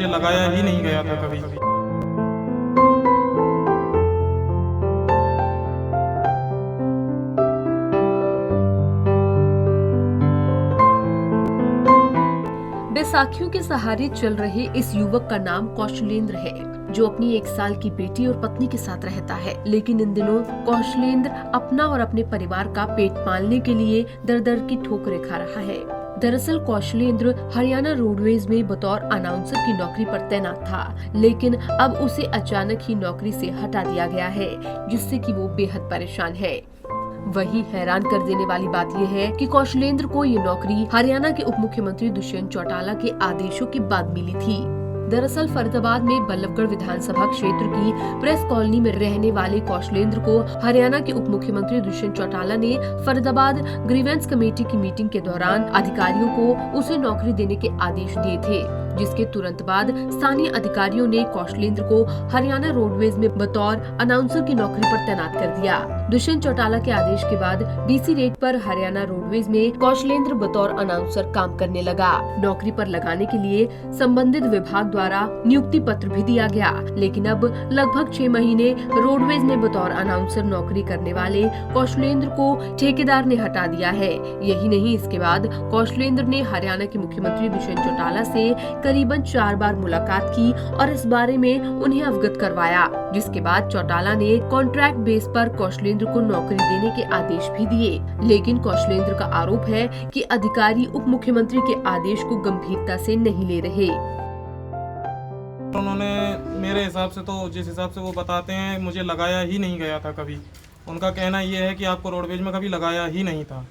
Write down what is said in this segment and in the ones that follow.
मुझे लगाया ही नहीं गया था कभी। बैसाखियों के सहारे चल रहे इस युवक का नाम कौशलेंद्र है, जो अपनी 1 साल की बेटी और पत्नी के साथ रहता है। लेकिन इन दिनों कौशलेंद्र अपना और अपने परिवार का पेट पालने के लिए दर दर की ठोकरें खा रहा है। दरअसल कौशलेंद्र हरियाणा रोडवेज में बतौर अनाउंसर की नौकरी पर तैनात था, लेकिन अब उसे अचानक ही नौकरी से हटा दिया गया है, जिससे कि वो बेहद परेशान है। वहीं हैरान कर देने वाली बात यह है कि कौशलेंद्र को ये नौकरी हरियाणा के उप मुख्यमंत्री दुष्यंत चौटाला के आदेशों के बाद मिली थी। दरअसल फरीदाबाद में बल्लभगढ़ विधानसभा क्षेत्र की प्रेस कॉलोनी में रहने वाले कौशलेंद्र को हरियाणा के उप मुख्यमंत्री दुष्यंत चौटाला ने फरीदाबाद ग्रीवेंस कमेटी की मीटिंग के दौरान अधिकारियों को उसे नौकरी देने के आदेश दिए थे, जिसके तुरंत बाद स्थानीय अधिकारियों ने कौशलेंद्र को हरियाणा रोडवेज में बतौर अनाउंसर की नौकरी पर तैनात कर दिया। दुष्यंत चौटाला के आदेश के बाद डीसी रेट पर हरियाणा रोडवेज में कौशलेंद्र बतौर अनाउंसर काम करने लगा। नौकरी पर लगाने के लिए संबंधित विभाग द्वारा नियुक्ति पत्र भी दिया गया, लेकिन अब लगभग 6 महीने रोडवेज में बतौर अनाउंसर नौकरी करने वाले कौशलेंद्र को ठेकेदार ने हटा दिया है। यही नहीं, इसके बाद कौशलेंद्र ने हरियाणा के मुख्यमंत्री दुष्यंत चौटाला से करीबन 4 बार मुलाकात की और इस बारे में उन्हें अवगत करवाया, जिसके बाद चौटाला ने कॉन्ट्रैक्ट बेस पर कौशलेंद्र को नौकरी देने के आदेश भी दिए। लेकिन कौशलेंद्र का आरोप है कि अधिकारी उप मुख्यमंत्री के आदेश को गंभीरता से नहीं ले रहे। उन्होंने मेरे हिसाब से तो जिस हिसाब से वो बताते हैं, मुझे लगाया ही नहीं गया था कभी। उनका कहना ये है कि आपको रोडवेज में कभी लगाया ही नहीं था।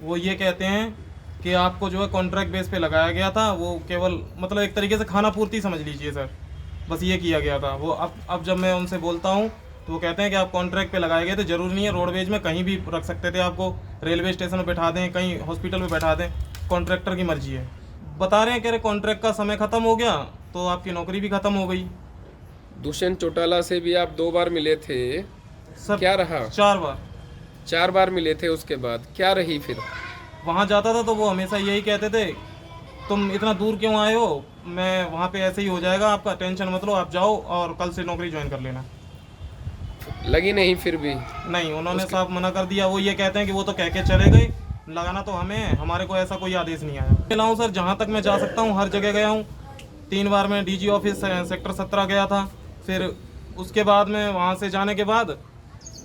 वो ये कहते हैं कि आपको जो है कॉन्ट्रैक्ट बेस पे लगाया गया था, वो केवल मतलब एक तरीके से खाना पूर्ति समझ लीजिए सर, बस ये किया गया था। वो अब जब मैं उनसे बोलता हूँ तो वो कहते हैं कि आप कॉन्ट्रैक्ट पे लगाए गए थे, जरूरी नहीं है रोडवेज में, कहीं भी रख सकते थे आपको, रेलवे स्टेशन में बैठा दें, कहीं हॉस्पिटल में बैठा दें, कॉन्ट्रैक्टर की मर्जी है। बता रहे हैं कि कॉन्ट्रैक्ट का समय खत्म हो गया तो आपकी नौकरी भी खत्म हो गई। दुष्यंत चौटाला से भी आप 2 बार मिले थे सर, क्या रहा? 4 बार। 4 बार मिले थे, उसके बाद क्या रही फिर? वहाँ जाता था तो वो हमेशा यही कहते थे, तुम इतना दूर क्यों आए हो, मैं वहाँ पे ऐसे ही हो जाएगा, आपका टेंशन मत लो, आप जाओ और कल से नौकरी ज्वाइन कर लेना। लगी नहीं फिर भी? नहीं, उन्होंने साफ मना कर दिया। वो ये कहते हैं कि वो तो कह के चले गए, लगाना तो हमें है, हमारे को ऐसा कोई आदेश नहीं आया। चलाऊँ सर, जहाँ तक मैं जा सकता हूँ हर जगह गया हूँ। 3 बार मैं डीजी ऑफिस सेक्टर 17 गया था। फिर उसके बाद में वहाँ से जाने के बाद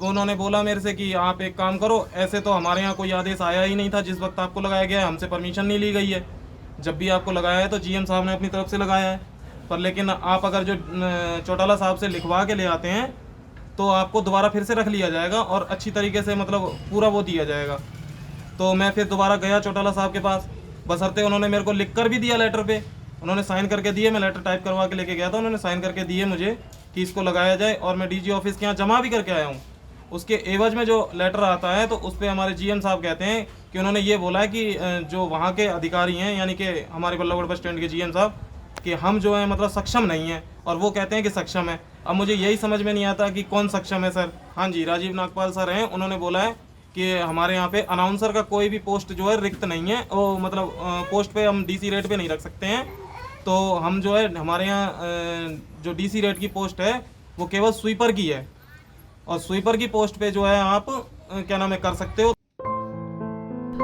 उन्होंने बोला मेरे से कि आप एक काम करो, ऐसे तो हमारे यहाँ कोई आदेश आया ही नहीं था जिस वक्त आपको लगाया गया है, हमसे परमिशन नहीं ली गई है। जब भी आपको लगाया है तो जीएम साहब ने अपनी तरफ से लगाया है, पर लेकिन आप अगर जो चौटाला साहब से लिखवा के ले आते हैं तो आपको दोबारा फिर से रख लिया जाएगा और अच्छी तरीके से मतलब पूरा वो दिया जाएगा। तो मैं फिर दोबारा गया चौटाला साहब के पास, बशर्ते उन्होंने मेरे को लिख कर भी दिया लेटर पे, उन्होंने साइन करके दिए। मैं लेटर टाइप करवा के लेके गया था, उन्होंने साइन करके दिए मुझे कि इसको लगाया जाए, और मैं डीजी ऑफिस के यहाँ जमा भी करके आया हूँ। उसके एवज में जो लेटर आता है तो उस पर हमारे जीएम साहब कहते हैं कि उन्होंने ये बोला है कि जो वहाँ के अधिकारी हैं, यानी कि हमारे बल्लभगढ़ बस स्टैंड के जीएम साहब, कि हम जो है मतलब सक्षम नहीं है, और वो कहते हैं कि सक्षम है। अब मुझे यही समझ में नहीं आता कि कौन सक्षम है सर। हाँ जी, राजीव नागपाल सर हैं, उन्होंने बोला है कि हमारे यहाँ पे अनाउंसर का कोई भी पोस्ट जो है रिक्त नहीं है, वो मतलब पोस्ट पे हम डीसी रेट पे नहीं रख सकते हैं। तो हम जो है हमारे यहाँ जो डीसी रेट की पोस्ट है वो केवल स्वीपर की है, और स्वीपर की पोस्ट पे जो है आप क्या नाम है कर सकते हो।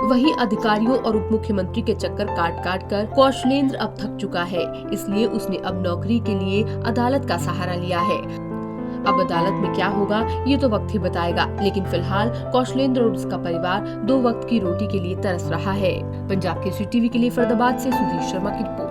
वहीं अधिकारियों और उप मुख्यमंत्री के चक्कर काट काट कर कौशलेंद्र अब थक चुका है, इसलिए उसने अब नौकरी के लिए अदालत का सहारा लिया है। अब अदालत में क्या होगा ये तो वक्त ही बताएगा, लेकिन फिलहाल कौशलेंद्र और उसका परिवार 2 वक्त की रोटी के लिए तरस रहा है। पंजाब केसरी टीवी के लिए फरीदाबाद से सुधीर शर्मा की रिपोर्ट।